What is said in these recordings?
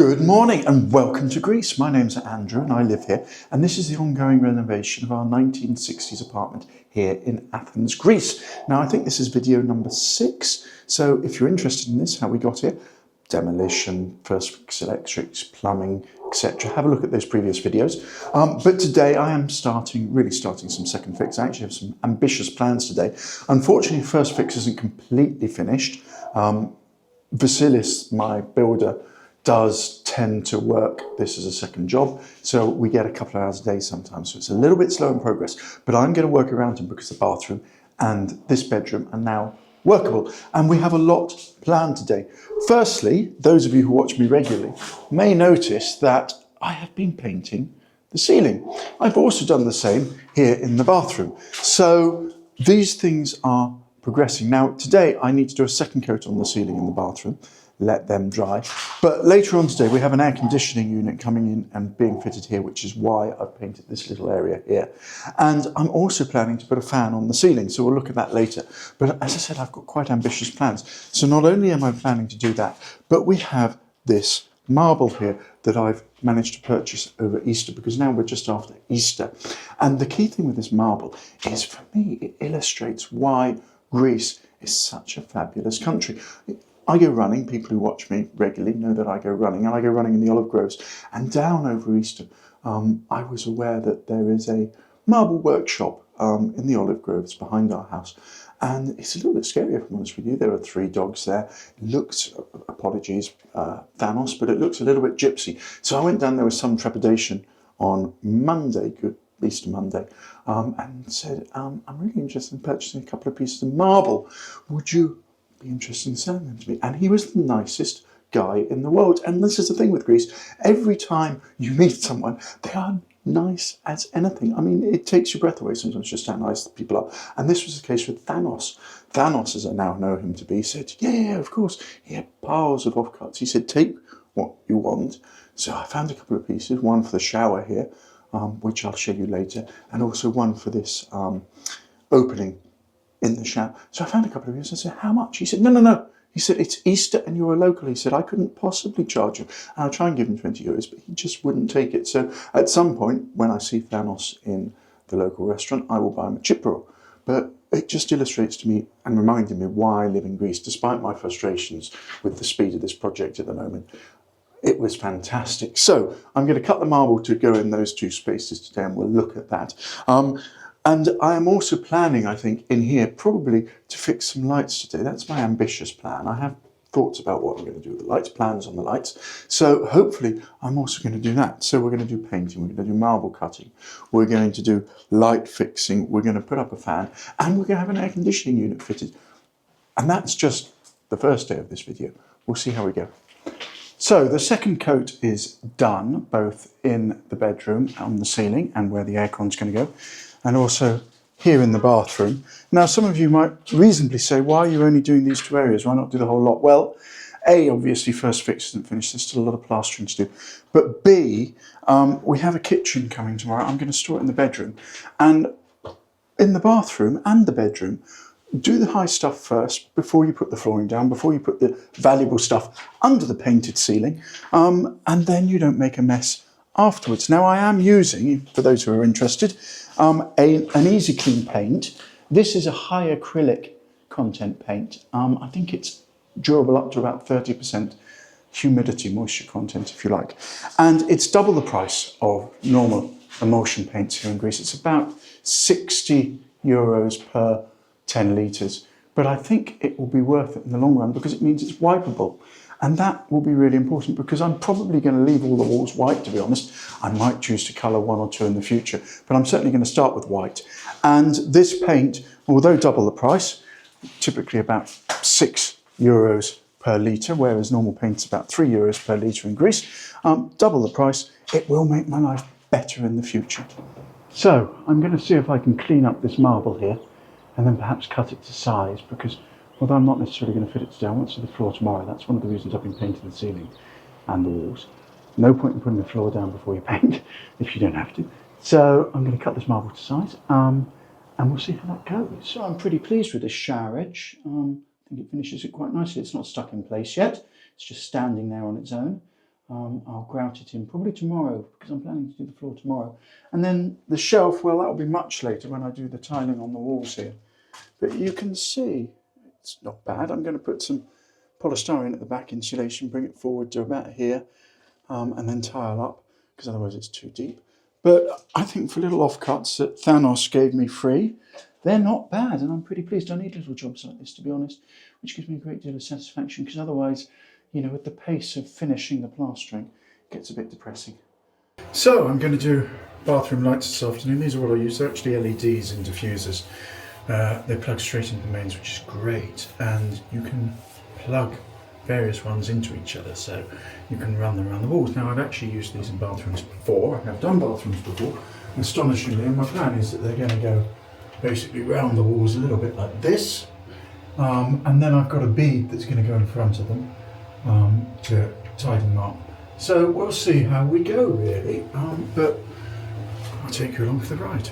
Good morning and welcome to Greece. My name's Andrew and I live here, and this is the ongoing renovation of our 1960s apartment here in Athens, Greece. Now I think this is video number 6, so if you're interested in this, how we got here, demolition, first fix electrics, plumbing, etc. Have a look at those previous videos. But today I am really starting some second fix. I actually have some ambitious plans today. Unfortunately, first fix isn't completely finished. Vasilis, my builder, does tend to work this as a second job, so we get a couple of hours a day sometimes, so it's a little bit slow in progress, but I'm going to work around him because the bathroom and this bedroom are now workable, and we have a lot planned today. Firstly, those of you who watch me regularly may notice that I have been painting the ceiling. I've also done the same here in the bathroom, so these things are progressing. Now today I need to do a second coat on the ceiling in the bathroom, let them dry. But later on today we have an air conditioning unit coming in and being fitted here, which is why I've painted this little area here. And I'm also planning to put a fan on the ceiling, so we'll look at that later. But as I said, I've got quite ambitious plans. So not only am I planning to do that, but we have this marble here that I've managed to purchase over Easter, because now we're just after Easter. And the key thing with this marble is, for me, it illustrates why Greece is such a fabulous country. I go running. People who watch me regularly know that I go running, and I go running in the olive groves. And down over Easter, I was aware that there is a marble workshop in the olive groves behind our house. And it's a little bit scary, if I'm honest with you. There are 3 dogs there. It looks, apologies, Thanos, but it looks a little bit gypsy. So I went down there with some trepidation on Monday, good Easter Monday, and said, I'm really interested in purchasing a couple of pieces of marble. Would you be interested in selling them to me? And he was the nicest guy in the world. And this is the thing with Greece. Every time you meet someone, they are nice as anything. I mean, it takes your breath away sometimes just how nice the people are. And this was the case with Thanos. Thanos, as I now know him to be, said, yeah, of course. He had piles of offcuts. He said, take what you want. So I found a couple of pieces, one for the shower here, which I'll show you later, and also one for this opening in the shower. So I found a couple of pieces. I said, how much? He said, no. He said, it's Easter and you're a local. He said, I couldn't possibly charge you. And I'll try and give him 20 euros, but he just wouldn't take it. So at some point, when I see Thanos in the local restaurant, I will buy him a chip roll. But it just illustrates to me and reminded me why I live in Greece, despite my frustrations with the speed of this project at the moment. It was fantastic. So I'm going to cut the marble to go in those 2 spaces today, and we'll look at that. And I am also planning, I think, in here probably to fix some lights today. That's my ambitious plan. I have thoughts about what I'm going to do with the lights, plans on the lights. So hopefully I'm also going to do that. So we're going to do painting, we're going to do marble cutting, we're going to do light fixing, we're going to put up a fan, and we're going to have an air conditioning unit fitted. And that's just the first day of this video. We'll see how we go. So the second coat is done, both in the bedroom, on the ceiling, and where the aircon's going to go, and also here in the bathroom. Now, some of you might reasonably say, why are you only doing these 2 areas? Why not do the whole lot? Well, A, obviously first fix isn't finished. There's still a lot of plastering to do. But B, we have a kitchen coming tomorrow. I'm going to store it in the bedroom. And in the bathroom and the bedroom, do the high stuff first before you put the flooring down, before you put the valuable stuff under the painted ceiling, and then you don't make a mess afterwards. Now I am using, for those who are interested, an Easy Clean paint. This is a high acrylic content paint. I think it's durable up to about 30% humidity, moisture content, if you like. And it's double the price of normal emulsion paints here in Greece. It's about 60 euros per 10 litres. But I think it will be worth it in the long run because it means it's wipeable. And that will be really important because I'm probably going to leave all the walls white, to be honest. I might choose to colour 1 or 2 in the future, but I'm certainly going to start with white. And this paint, although double the price, typically about 6 euros per litre, whereas normal paint's about 3 euros per litre in Greece, double the price, it will make my life better in the future. So I'm going to see if I can clean up this marble here and then perhaps cut it to size, because although I'm not necessarily going to fit it today, I want to do the floor tomorrow. That's one of the reasons I've been painting the ceiling and the walls. No point in putting the floor down before you paint, if you don't have to. So I'm going to cut this marble to size, and we'll see how that goes. So I'm pretty pleased with this shower edge. I think it finishes it quite nicely. It's not stuck in place yet. It's just standing there on its own. I'll grout it in probably tomorrow because I'm planning to do the floor tomorrow. And then the shelf, well, that'll be much later when I do the tiling on the walls here. But you can see it's not bad. I'm going to put some polystyrene at the back, insulation, bring it forward to about here, and then tile up because otherwise it's too deep. But I think for little offcuts that Thanos gave me free, they're not bad, and I'm pretty pleased. I need little jobs like this, to be honest, which gives me a great deal of satisfaction because otherwise, you know, with the pace of finishing the plastering, it gets a bit depressing. So I'm going to do bathroom lights this afternoon. These are what I use. They're actually LEDs and diffusers. They plug straight into the mains, which is great, and you can plug various ones into each other, so you can run them around the walls. Now, I've actually used these in bathrooms before. I have done bathrooms before, astonishingly, and my plan is that they're going to go basically round the walls a little bit like this, and then I've got a bead that's going to go in front of them to tighten them up. So we'll see how we go, really, but I'll take you along for the ride.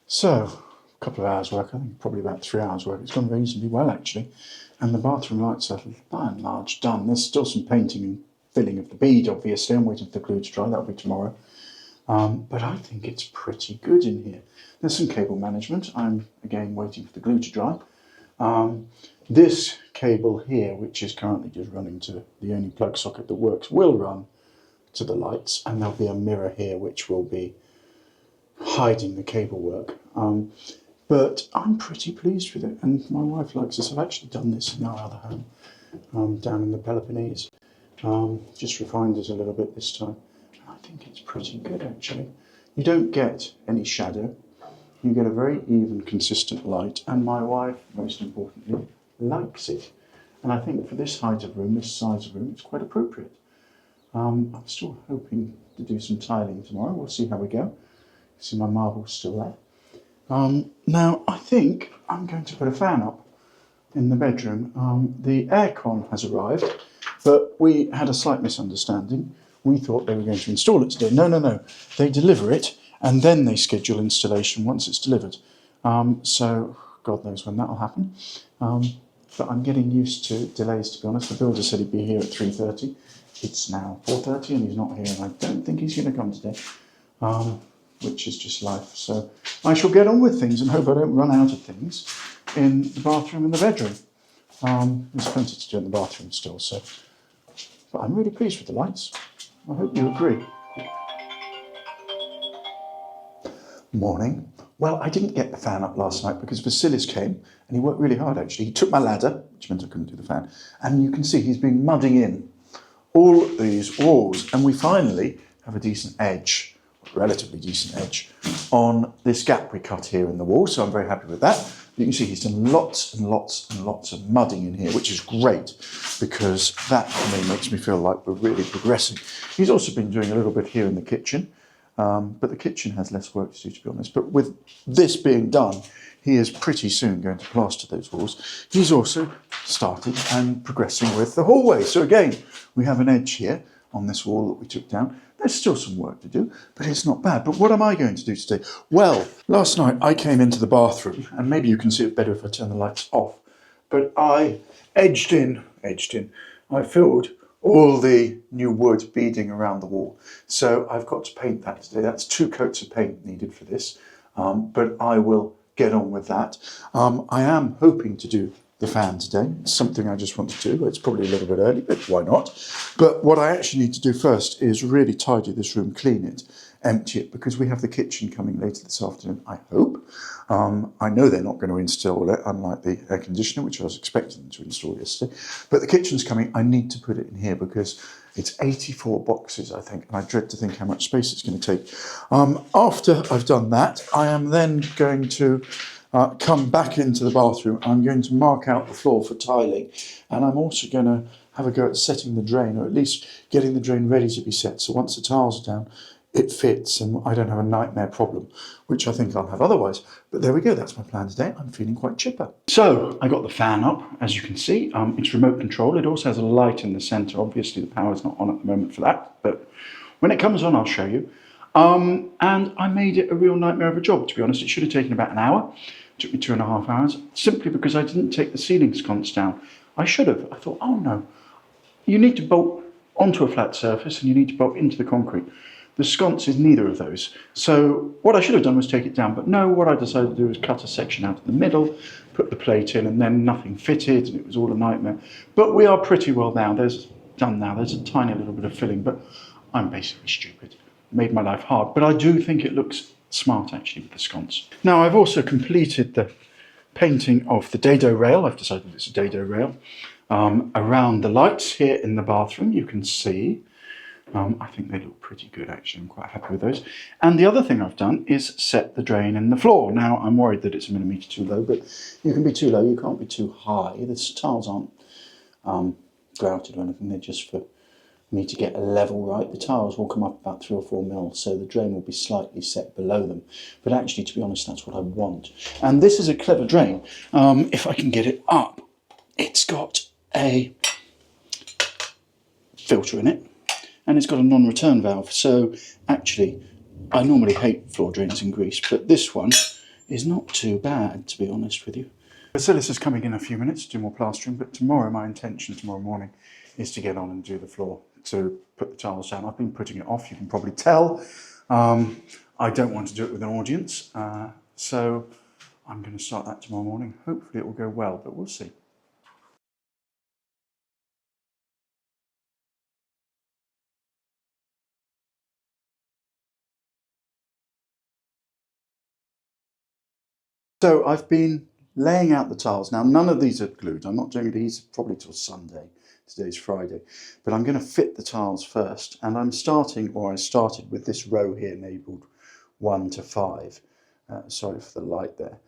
So, a couple of hours work, I think probably about 3 hours work. It's gone reasonably well actually, and the bathroom lights are by and large done. There's still some painting and filling of the bead, obviously. I'm waiting for the glue to dry, that'll be tomorrow. But I think it's pretty good in here. There's some cable management. I'm again waiting for the glue to dry. This cable here, which is currently just running to the only plug socket that works, will run to the lights, and there'll be a mirror here which will be hiding the cable work. But I'm pretty pleased with it, and my wife likes this. I've actually done this in our other home down in the Peloponnese. Just refined it a little bit this time. I think it's pretty good actually. You don't get any shadow. You get a very even, consistent light, and my wife, most importantly, likes it. And I think for this height of room, this size of room, it's quite appropriate. I'm still hoping to do some tiling tomorrow. We'll see how we go. See, my marble's still there. Now, I think I'm going to put a fan up in the bedroom. The aircon has arrived, but we had a slight misunderstanding. We thought they were going to install it today. No, no, no. They deliver it, and then they schedule installation once it's delivered. So, God knows when that'll happen. But I'm getting used to delays, to be honest. The builder said he'd be here at 3:30. It's now 4:30, and he's not here, and I don't think he's going to come today. Which is just life. So I shall get on with things and hope I don't run out of things in the bathroom and the bedroom. There's plenty to do in the bathroom still, so. But I'm really pleased with the lights. I hope you agree. Morning. Well, I didn't get the fan up last night because Vasilis came and he worked really hard actually. He took my ladder, which meant I couldn't do the fan, and you can see he's been mudding in all these walls, and we finally have a decent edge. Relatively decent edge on this gap we cut here in the wall, so I'm very happy with that. You can see he's done lots and lots and lots of mudding in here, which is great because that for me makes me feel like we're really progressing. He's also been doing a little bit here in the kitchen, but the kitchen has less work to do, to be honest. But with this being done, he is pretty soon going to plaster those walls. He's also started and progressing with the hallway. So again, we have an edge here on this wall that we took down. There's still some work to do, but it's not bad. But what am I going to do today? Well, last night I came into the bathroom, and maybe you can see it better if I turn the lights off, but I edged in, I filled all the new wood beading around the wall. So I've got to paint that today. That's 2 coats of paint needed for this, but I will get on with that. I am hoping to do the fan today. It's something I just want to do. It's probably a little bit early, but why not? But what I actually need to do first is really tidy this room, clean it, empty it, because we have the kitchen coming later this afternoon, I hope. I know they're not going to install it, unlike the air conditioner, which I was expecting them to install yesterday. But the kitchen's coming. I need to put it in here because it's 84 boxes, I think, and I dread to think how much space it's going to take. After I've done that, I am then going to come back into the bathroom. I'm going to mark out the floor for tiling, and I'm also going to have a go at setting the drain, or at least getting the drain ready to be set, so once the tiles are down it fits and I don't have a nightmare problem, which I think I'll have otherwise. But there we go, that's my plan today. I'm feeling quite chipper. So I got the fan up, as you can see. It's remote control. It also has a light in the centre. Obviously the power's not on at the moment for that, but When it comes on, I'll show you. And I made it a real nightmare of a job, to be honest. It should have taken about an hour. It took me 2.5 hours, simply because I didn't take the ceiling sconce down. I should have. I thought, oh no, you need to bolt onto a flat surface and you need to bolt into the concrete. The sconce is neither of those. So what I should have done was take it down, but no, what I decided to do was cut a section out of the middle, put the plate in, and then nothing fitted, and it was all a nightmare. But we are pretty well now. There's a tiny little bit of filling, but I'm basically stupid. Made my life hard, but I do think it looks smart actually with the sconce. Now I've also completed the painting of the dado rail. I've decided it's a dado rail. Around the lights here in the bathroom, you can see, I think they look pretty good actually. I'm quite happy with those. And the other thing I've done is set the drain in the floor. Now I'm worried that it's a millimetre too low, but you can be too low, you can't be too high. The tiles aren't grouted or anything, they're just for me to get a level right. The tiles will come up about 3 or 4 mils, so the drain will be slightly set below them. But actually, to be honest, that's what I want. And this is a clever drain. If I can get it up, it's got a filter in it, and it's got a non-return valve. So actually, I normally hate floor drains in Greece, but this one is not too bad, to be honest with you. Zentelis is coming in a few minutes to do more plastering, but tomorrow, my intention tomorrow morning is to get on and do the floor, to put the tiles down. I've been putting it off, you can probably tell. I don't want to do it with an audience, so I'm going to start that tomorrow morning. Hopefully it will go well, but we'll see. So I've been laying out the tiles. Now, none of these are glued. I'm not doing these probably till Sunday. Today's Friday. But I'm going to fit the tiles first. And I started with this row here labelled 1 to 5. Sorry for the light there.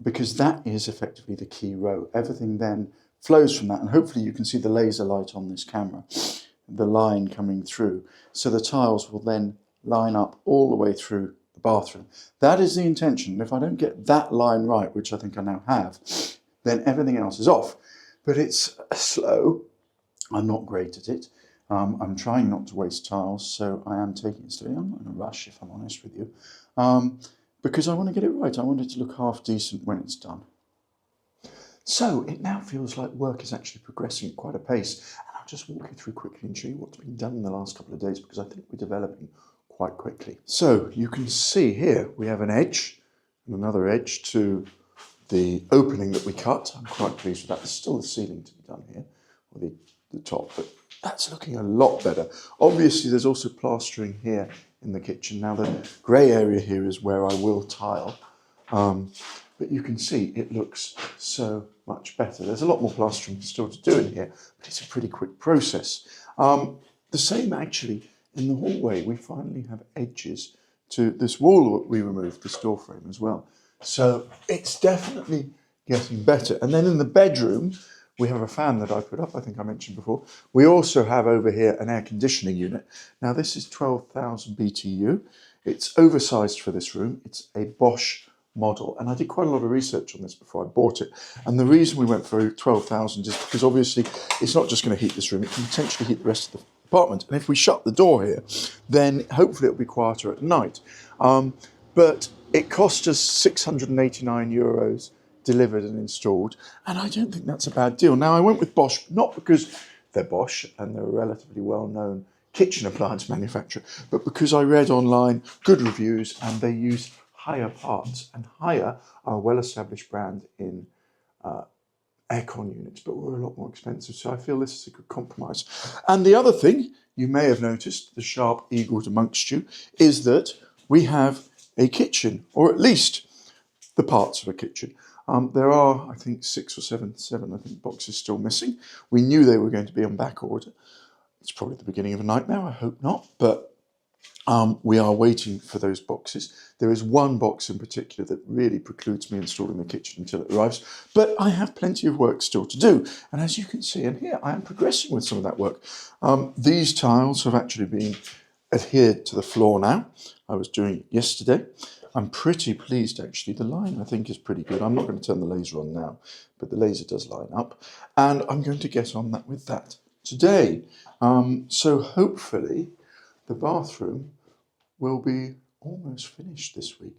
Because that is effectively the key row. Everything then flows from that. And hopefully you can see the laser light on this camera. The line coming through. So the tiles will then line up all the way through the bathroom. That is the intention. If I don't get that line right, which I think I now have, then everything else is off. But it's slow. I'm not great at it. I'm trying not to waste tiles, so I am taking it slowly. I'm not in a rush, if I'm honest with you, because I want to get it right. I want it to look half decent when it's done. So it now feels like work is actually progressing at quite a pace. And I'll just walk you through quickly and show you what's been done in the last couple of days, because I think we're developing quite quickly. So you can see here we have an edge and another edge to the opening that we cut. I'm quite pleased with that. There's still the ceiling to be done here, or the top, but that's looking a lot better. Obviously, there's also plastering here in the kitchen. Now, the grey area here is where I will tile, but you can see it looks so much better. There's a lot more plastering still to do in here, but it's a pretty quick process. The same actually in the hallway. We finally have edges to this wall that we removed, this door frame as well. So it's definitely getting better. And then in the bedroom, we have a fan that I put up, I think I mentioned before. We also have over here an air conditioning unit. Now this is 12,000 BTU. It's oversized for this room. It's a Bosch model. And I did quite a lot of research on this before I bought it. And the reason we went for 12,000 is because obviously it's not just going to heat this room, it can potentially heat the rest of the apartment. And if we shut the door here, then hopefully it'll be quieter at night. But it cost us 689 euros delivered and installed, and I don't think that's a bad deal. Now, I went with Bosch, not because they're Bosch and they're a relatively well-known kitchen appliance manufacturer, but because I read online good reviews and they use Haier parts, and Haier are a well-established brand in aircon units, but we're a lot more expensive, so I feel this is a good compromise. And the other thing you may have noticed, the sharp eagle amongst you, is that we have a kitchen, or at least the parts of a kitchen. There are, I think, six or seven, I think, boxes still missing. We knew they were going to be on back order. It's probably the beginning of a nightmare, I hope not, but we are waiting for those boxes. There is one box in particular that really precludes me installing the kitchen until it arrives, but I have plenty of work still to do. And as you can see in here, I am progressing with some of that work. These tiles have actually been adhered to the floor now. I was doing it yesterday. I'm pretty pleased actually. The line I think is pretty good. I'm not going to turn the laser on now, but the laser does line up. And I'm going to get on that with that today. So hopefully the bathroom will be almost finished this week.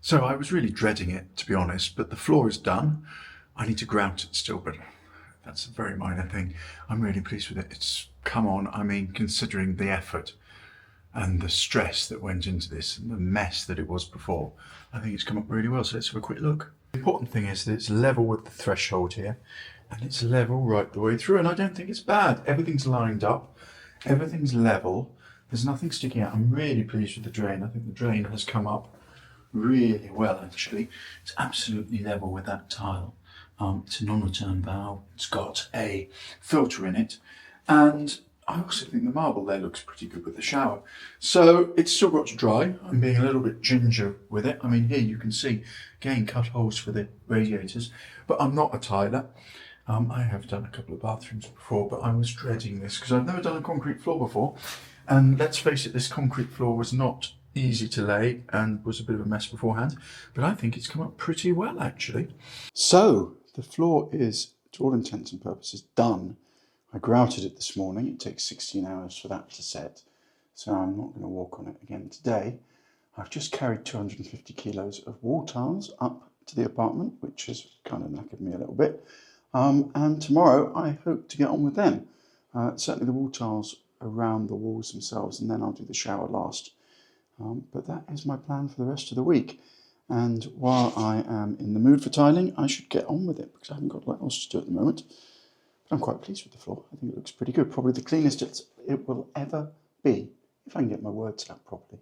So I was really dreading it, to be honest, but the floor is done. I need to grout it still, but that's a very minor thing. I'm really pleased with it. It's come on, I mean, considering the effort and the stress that went into this and the mess that it was before, I think it's come up really well. So let's have a quick look. The important thing is that it's level with the threshold here, and it's level right the way through, and I don't think it's bad. Everything's lined up, everything's level, there's nothing sticking out. I'm really pleased with the drain. I think the drain has come up really well, actually. It's absolutely level with that tile. It's a non-return valve. It's got a filter in it, and I also think the marble there looks pretty good with the shower. So it's still got to dry. I'm being a little bit ginger with it. I mean, here you can see, again, cut holes for the radiators, but I'm not a tiler. I have done a couple of bathrooms before, but I was dreading this because I've never done a concrete floor before. And let's face it, this concrete floor was not easy to lay and was a bit of a mess beforehand, but I think it's come up pretty well, actually. So the floor is, to all intents and purposes, done. I grouted it this morning. It takes 16 hours for that to set, so I'm not going to walk on it again today. I've just carried 250 kilos of wall tiles up to the apartment, which has kind of knackered me a little bit. And tomorrow I hope to get on with them. Certainly the wall tiles around the walls themselves, and then I'll do the shower last. But that is my plan for the rest of the week. And while I am in the mood for tiling, I should get on with it because I haven't got a lot else to do at the moment. But I'm quite pleased with the floor. I think it looks pretty good. Probably the cleanest it will ever be, if I can get my words out properly.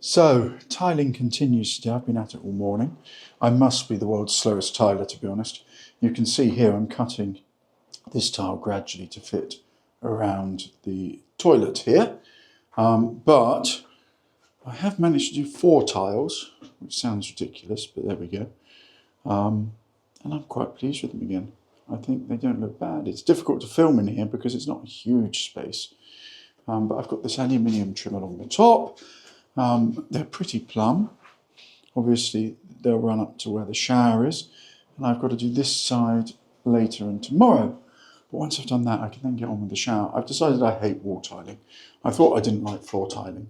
So, tiling continues today. I've been at it all morning. I must be the world's slowest tiler, to be honest. You can see here I'm cutting this tile gradually to fit around the toilet here. But I have managed to do 4 tiles, which sounds ridiculous, but there we go. And I'm quite pleased with them again. I think they don't look bad. It's difficult to film in here because it's not a huge space. But I've got this aluminium trim along the top. They're pretty plumb. Obviously, they'll run up to where the shower is. And I've got to do this side later and tomorrow. But once I've done that, I can then get on with the shower. I've decided I hate wall tiling. I thought I didn't like floor tiling.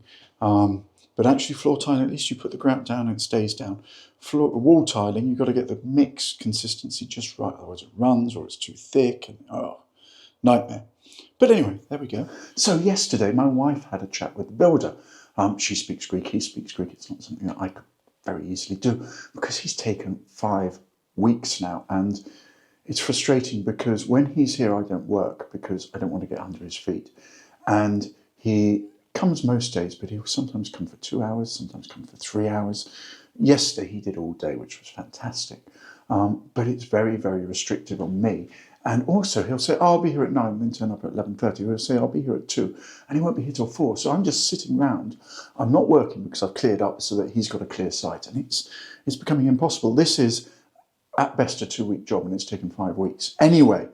But actually floor tiling, at least you put the grout down and it stays down. Wall tiling, you've got to get the mix consistency just right, otherwise it runs or it's too thick. And nightmare. But anyway, there we go. So yesterday, my wife had a chat with the builder. She speaks Greek, he speaks Greek. It's not something that I could very easily do because he's taken 5 weeks now. And it's frustrating because when he's here, I don't work because I don't want to get under his feet. And he comes most days, but he'll sometimes come for 2 hours, sometimes come for 3 hours. Yesterday, he did all day, which was fantastic. But it's very, very restrictive on me. And also, he'll say, oh, I'll be here at 9, then turn up at 11:30. He'll say, I'll be here at 2, and he won't be here till 4. So I'm just sitting around. I'm not working because I've cleared up so that he's got a clear site. And it's becoming impossible. This is at best a 2-week job, and it's taken 5 weeks. Anyway,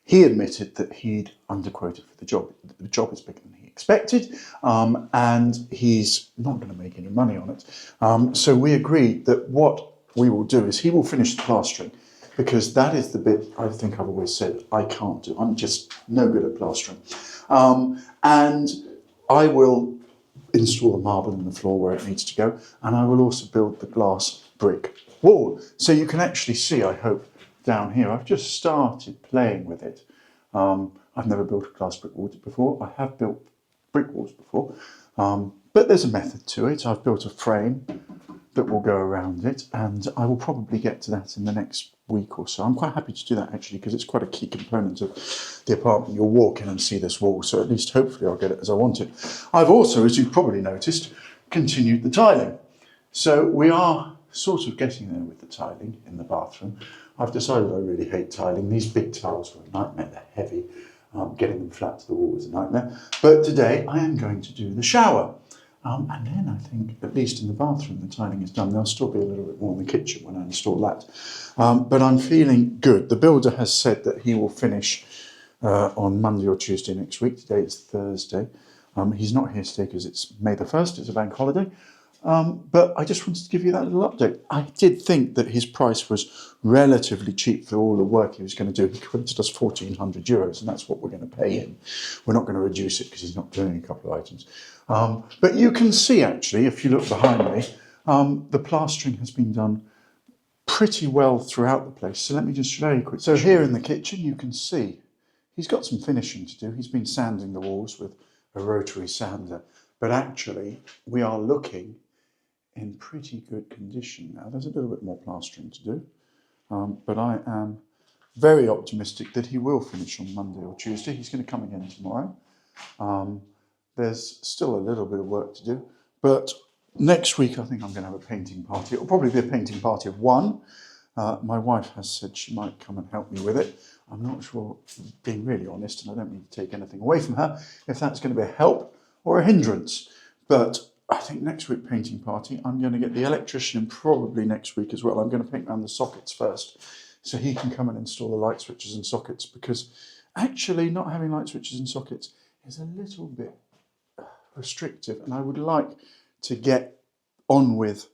he admitted that he'd underquoted for the job. The job is bigger than he expected, and he's not going to make any money on it. So we agreed that what we will do is he will finish the plastering, because that is the bit I think I've always said I can't do. I'm just no good at plastering. And I will install the marble in the floor where it needs to go, and I will also build the glass brick wall. So you can actually see, I hope, down here, I've just started playing with it. I've never built a glass brick wall before. I have built brick walls before, but there's a method to it. I've built a frame that will go around it, and I will probably get to that in the next week or so. I'm quite happy to do that actually, because it's quite a key component of the apartment. You'll walk in and see this wall, so at least hopefully I'll get it as I want it. I've also, as you've probably noticed, continued the tiling. So we are sort of getting there with the tiling in the bathroom. I've decided I really hate tiling. These big tiles are a nightmare, they're heavy. Getting them flat to the wall is a nightmare. But today I am going to do the shower. And then I think, at least in the bathroom, the tiling is done. There'll still be a little bit more in the kitchen when I install that. But I'm feeling good. The builder has said that he will finish on Monday or Tuesday next week. Today is Thursday. He's not here today because it's May the 1st, it's a bank holiday. But I just wanted to give you that little update. I did think that his price was relatively cheap for all the work he was going to do. He quoted us €1,400, and that's what we're going to pay him. We're not going to reduce it because he's not doing a couple of items. But you can see, actually, if you look behind me, the plastering has been done pretty well throughout the place. So let me just very quick. So here in the kitchen, you can see he's got some finishing to do. He's been sanding the walls with a rotary sander. But actually, we are looking in pretty good condition now. There's a little bit more plastering to do, but I am very optimistic that he will finish on Monday or Tuesday. He's going to come again tomorrow. There's still a little bit of work to do, but next week I think I'm going to have a painting party. It'll probably be a painting party of one. My wife has said she might come and help me with it. I'm not sure, being really honest, and I don't mean to take anything away from her, if that's going to be a help or a hindrance. But I think next week painting party, I'm going to get the electrician in probably next week as well. I'm going to paint around the sockets first so he can come and install the light switches and sockets, because actually not having light switches and sockets is a little bit restrictive, and I would like to get on with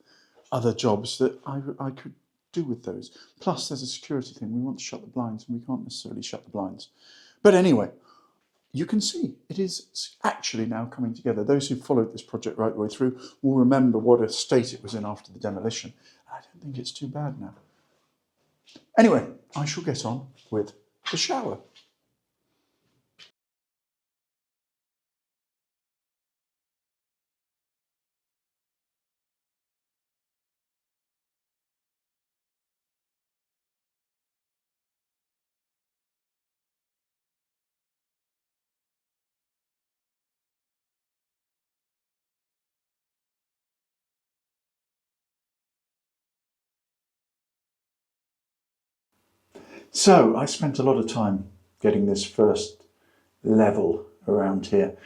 other jobs that I could do with those. Plus there's a security thing. We want to shut the blinds and we can't necessarily shut the blinds. But anyway, you can see it is actually now coming together. Those who followed this project right the way through will remember what a state it was in after the demolition. I don't think it's too bad now. Anyway, I shall get on with the shower. So I spent a lot of time getting this first level around here,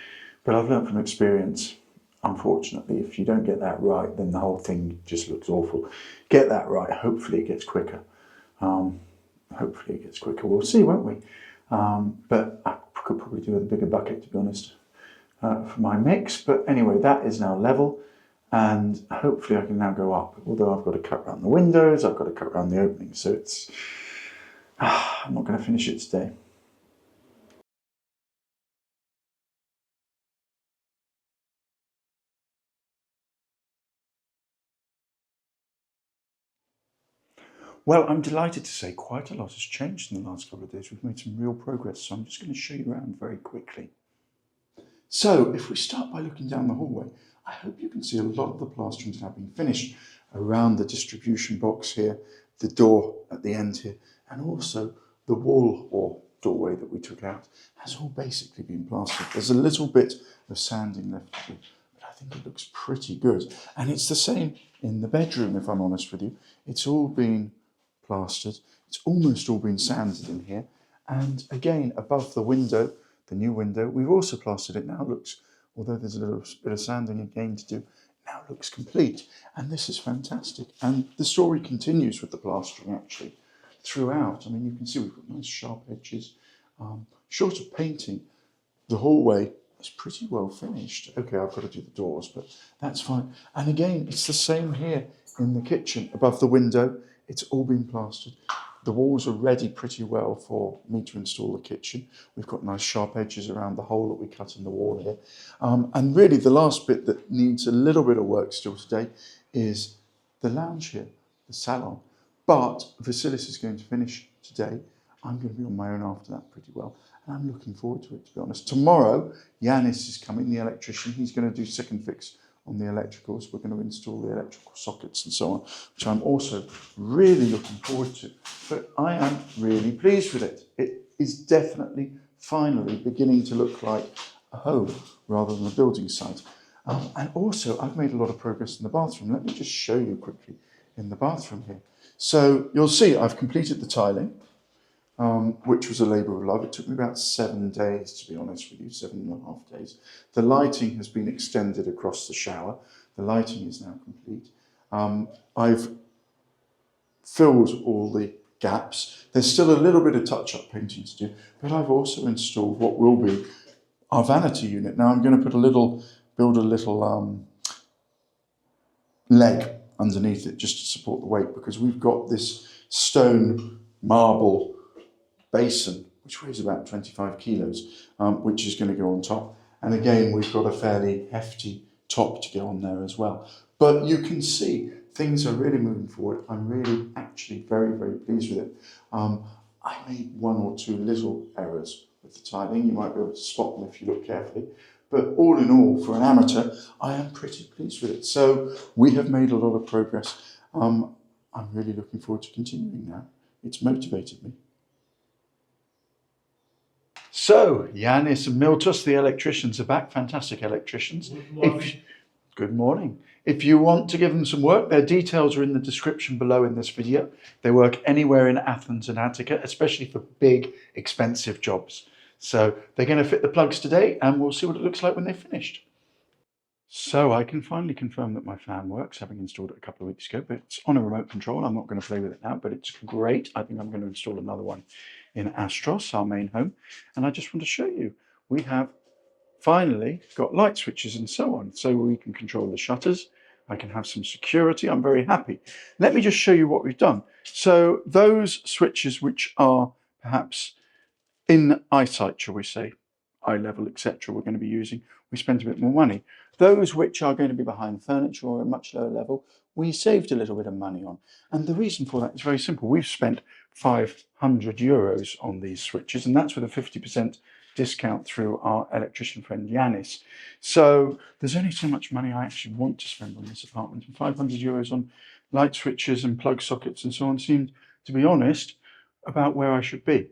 but I've learned from experience, unfortunately, if you don't get that right, then the whole thing just looks awful. Get that right, hopefully it gets quicker. Hopefully it gets quicker, we'll see, won't we? But I could probably do with a bigger bucket, to be honest, for my mix. But anyway, that is now level, and hopefully I can now go up, although I've got to cut around the windows, I've got to cut around the openings, so it's I'm not going to finish it today. Well, I'm delighted to say quite a lot has changed in the last couple of days. We've made some real progress, so I'm just going to show you around very quickly. So if we start by looking down the hallway, I hope you can see a lot of the plastering has now been finished around the distribution box here, the door at the end here, and also the wall or doorway that we took out has all basically been plastered. There's a little bit of sanding left to do, but I think it looks pretty good. And it's the same in the bedroom, if I'm honest with you. It's all been plastered. It's almost all been sanded in here. And again, above the window, the new window, we've also plastered it now. It looks, although there's a little bit of sanding again to do, now it looks complete. And this is fantastic. And the story continues with the plastering actually throughout. I mean, you can see we've got nice sharp edges. Short of painting, the hallway is pretty well finished. Okay, I've got to do the doors, but that's fine. And again, it's the same here in the kitchen. Above the window, it's all been plastered. The walls are ready pretty well for me to install the kitchen. We've got nice sharp edges around the hole that we cut in the wall here. And really the last bit that needs a little bit of work still today is the lounge here, the salon. But Vasilis is going to finish today. I'm going to be on my own after that pretty well. And I'm looking forward to it, to be honest. Tomorrow, Giannis is coming, the electrician. He's going to do second fix on the electricals. We're going to install the electrical sockets and so on, which I'm also really looking forward to. But I am really pleased with it. It is definitely, finally, beginning to look like a home rather than a building site. And also, I've made a lot of progress in the bathroom. Let me just show you quickly in the bathroom here. So you'll see I've completed the tiling. which was a labour of love. It took me about 7 days, to be honest with you, 7.5 days. The lighting has been extended across the shower. The lighting is now complete. I've filled all the gaps. There's still a little bit of touch-up painting to do, but I've also installed what will be our vanity unit. Now I'm going to build a little leg underneath it just to support the weight, because we've got this stone marble basin which weighs about 25 kilos, which is going to go on top. And again, we've got a fairly hefty top to go on there as well. But you can see things are really moving forward. I'm really actually very, very pleased with it. I made 1 or 2 little errors with the tiling. You might be able to spot them if you look carefully. But all in all, for an amateur, I am pretty pleased with it. So we have made a lot of progress. I'm really looking forward to continuing now. It's motivated me. So, Giannis and Miltos, the electricians, are back. Fantastic electricians. Good morning. Good morning. If you want to give them some work, their details are in the description below in this video. They work anywhere in Athens and Attica, especially for big, expensive jobs. So they're going to fit the plugs today, and we'll see what it looks like when they're finished. So I can finally confirm that my fan works, having installed it a couple of weeks ago, but it's on a remote control. I'm not going to play with it now, but it's great. I think I'm going to install another one in Astros, our main home. And I just want to show you, we have finally got light switches and so on. So we can control the shutters. I can have some security. I'm very happy. Let me just show you what we've done. So those switches which are perhaps in eyesight, shall we say, eye level, etc., we're going to be using, we spent a bit more money. Those which are going to be behind furniture or a much lower level, we saved a little bit of money on. And the reason for that is very simple. We've spent €500 on these switches, and that's with a 50% discount through our electrician friend Giannis. So there's only so much money I actually want to spend on this apartment, and €500 on light switches and plug sockets and so on seemed, to be honest, about where I should be.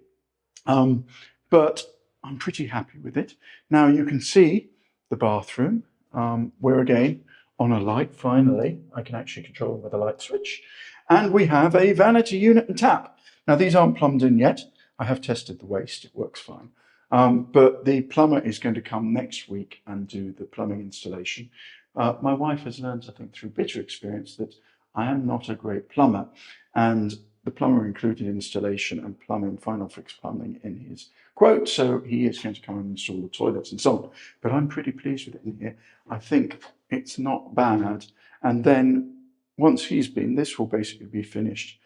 But I'm pretty happy with it. Now you can see the bathroom. We're again on a light, finally. I can actually control it with a light switch. And we have a vanity unit and tap. Now these aren't plumbed in yet. I have tested the waste, it works fine. But the plumber is going to come next week and do the plumbing installation. My wife has learned, I think, through bitter experience that I am not a great plumber. And the plumber included installation and plumbing, final fix plumbing in his quote. So he is going to come and install the toilets and so on. But I'm pretty pleased with it in here. I think it's not bad. And then once he's been, this will basically be finished,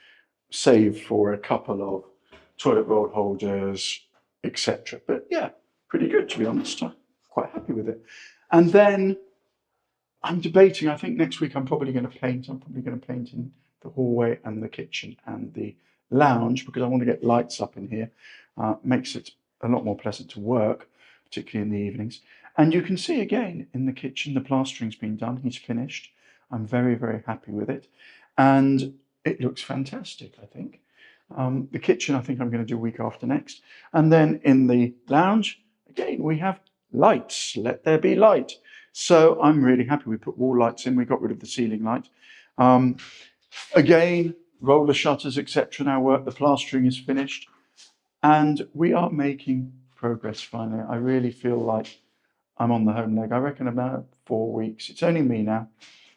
save for a couple of toilet roll holders, etc. But yeah, pretty good, to be honest. I'm quite happy with it. And then I'm debating, I think next week I'm probably going to paint. I'm probably going to paint in the hallway and the kitchen and the lounge, because I want to get lights up in here. Makes it a lot more pleasant to work, particularly in the evenings. And you can see again in the kitchen, the plastering's been done. He's finished. I'm very, very happy with it. And it looks fantastic, I think. The kitchen, I think I'm going to do week after next. And then in the lounge, again, we have lights. Let there be light. So I'm really happy. We put wall lights in. We got rid of the ceiling light. Again, roller shutters, etc. now work. The plastering is finished. And we are making progress finally. I really feel like I'm on the home leg. I reckon about 4 weeks. It's only me now.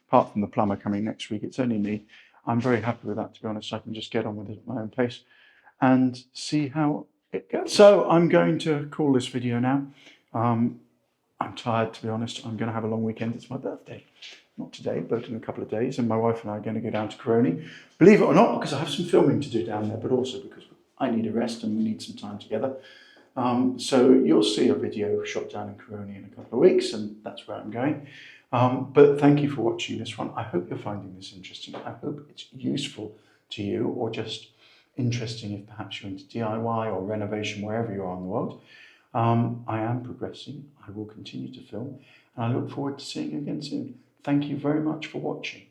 Apart from the plumber coming next week, it's only me. I'm very happy with that, to be honest. I can just get on with it at my own pace and see how it goes. So I'm going to call this video now. I'm tired, to be honest. I'm going to have a long weekend. It's my birthday. Not today, but in a couple of days. And my wife and I are going to go down to Coroni. Believe it or not, because I have some filming to do down there, but also because I need a rest and we need some time together. So you'll see a video shot down in Coroni in a couple of weeks, and that's where I'm going. But thank you for watching this one. I hope you're finding this interesting. I hope it's useful to you, or just interesting if perhaps you're into DIY or renovation, wherever you are in the world. I am progressing. I will continue to film, and I look forward to seeing you again soon. Thank you very much for watching.